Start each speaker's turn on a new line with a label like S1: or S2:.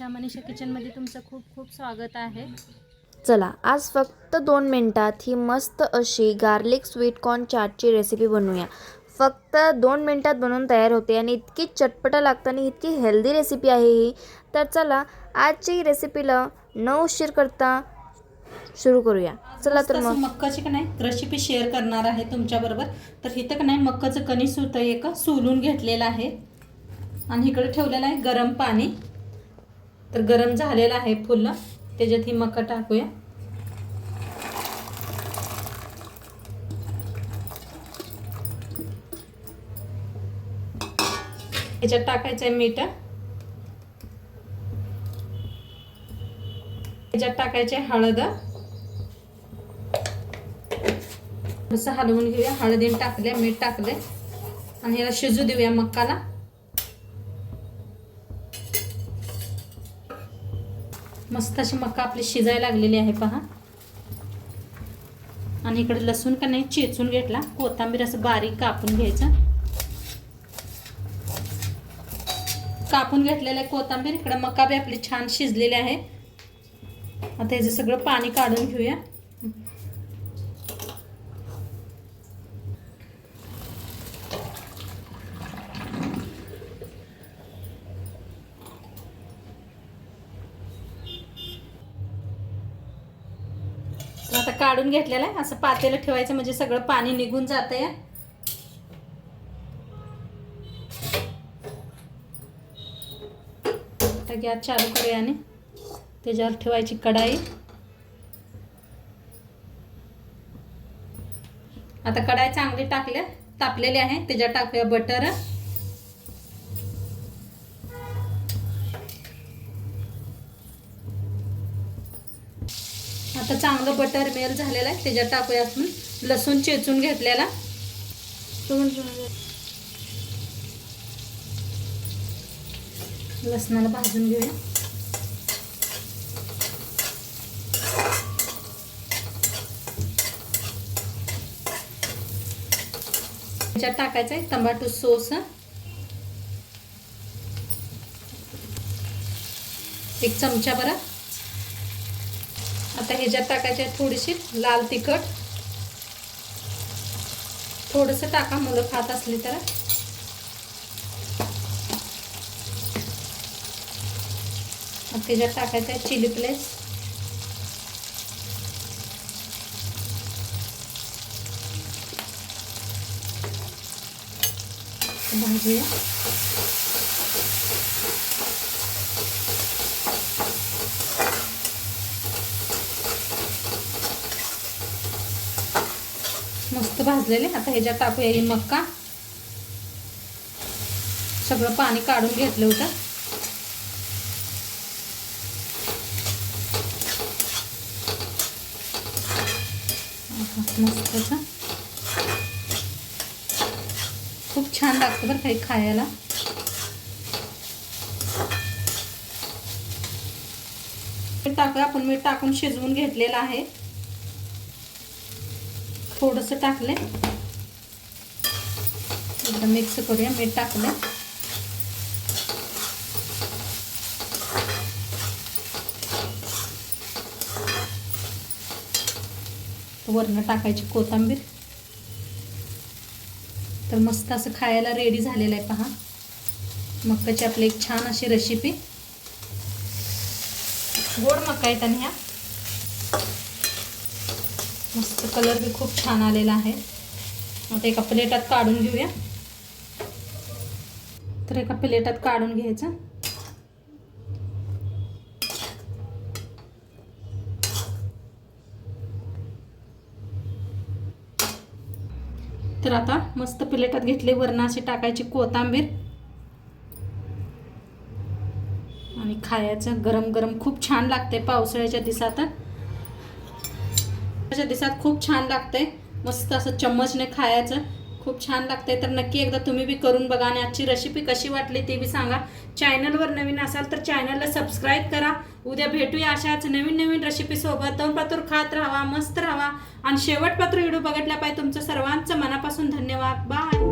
S1: माझ्या मनीषा किचनमध्ये तुमचं खूप खूप स्वागत आहे.
S2: चला आज फक्त 2 मिनिटात ही मस्त अशी गार्लिक स्वीट कॉर्न चाटची रेसिपी बनवूया. फक्त 2 मिनिटात बनवून तयार होते आणि इतकी चटपट लागते आणि इतकी हेल्दी रेसिपी आहे ही. तर चला आजची रेसिपीला न उशीर करता सुरू करूया. चला तर मग
S3: मक्काची का नाही रेसिपी शेअर करणार आहे तुमच्याबरोबर. तर इथं का नाही मक्काचं कणीस होतं एक सोलून घेतलेलं आहे आणि इकडे ठेवलेलं आहे गरम पाणी. तर गरम झालेलं आहे फुल, त्याच्यात ही मका टाकूया. याच्यात टाकायचं आहे मीठ, याच्यात टाकायचे हळद, असं हलवून घेऊया. हळदीने टाकले, मीठ टाकले आणि याला शिजू देऊया मक्काला. मस्त अशी मक्का आपली शिजायला लागलेली आहे पहा. आणि इकडे लसूण का नाही चेचून घेतला, कोथिंबीर असं बारीक कापून घ्यायचं. कापून घेतलेलं आहे कोथिंबीर. इकडे मक्का बी आपली छान शिजलेली आहे. आता याचं सगळं पाणी काढून घेऊया. आता काढून घेतलेलं आहे. असं पातेलं ठेवायचं म्हणजे सगळं पाणी निघून जातंय. आता गॅस चालू करूया आणि त्याच्यावर ठेवायची कढाई. आता कढाई चांगली तापलेली आहे. त्याच्यात टाकूया बटर. आता चांगलं बटर मेल झालेलं आहे. त्याच्यात टाकूया आपण लसूण चेचून घेतलेला. लसणाला भाजून घेऊया. त्याच्यात टाकायचं आहे टोमॅटो सॉस, एक चमचा भर. आता ह्याच्यात टाकायचे थोडीशी लाल तिखट, थोडंसं टाका मुलं खात असली तर. त्याच्यात टाकायचं आहे चिली फ्लेक्स, भाजूया. मस्त भाजलेले. आता ह्याच्यात टाकूया ही मक्का. सगळं पाणी काढून घेतलं होतं. मस्त खूप छान लागतं बरं काही खायला. टाकूया आपण मीठ टाकून शिजवून घेतलेलं आहे. थोडंसं टाकले, एकदा मिक्स करूया. मीठ टाकले. वरनं टाकायची कोथिंबीर. तर मस्त असं खायला रेडी झालेलं आहे पहा. मक्काची आपली एक छान अशी रेसिपी. गोड मक्का आहेत आणि ह्या मस्त कलर बी खूप छान आलेला आहे. आता एका प्लेटात काढून घेऊया. तर एका प्लेटात काढून घ्यायचं. तर आता मस्त प्लेटात घेतले. वरनं अशी टाकायची कोथिंबीर आणि खायचं गरम गरम. खूप छान लागते पावसाळ्याच्या दिवसात. दिवसात खूप छान लागते. मस्त असं चम्मचने खायचं, खूप छान लागते. तर नक्की एकदा तुम्ही बी करून बघा आणि आजची रेसिपी कशी वाटली ते बी सांगा. चॅनलवर नवीन असाल तर चॅनलला सबस्क्राईब करा. उद्या भेटूया अशाच नवीन नवीन रेसिपी सोबत. तोपर्यंत खात राहा, मस्त राहा आणि शेवटपर्यंत व्हिडिओ बघितल्या पाहिजे. तुमचं सर्वांचं मनापासून धन्यवाद. बाय.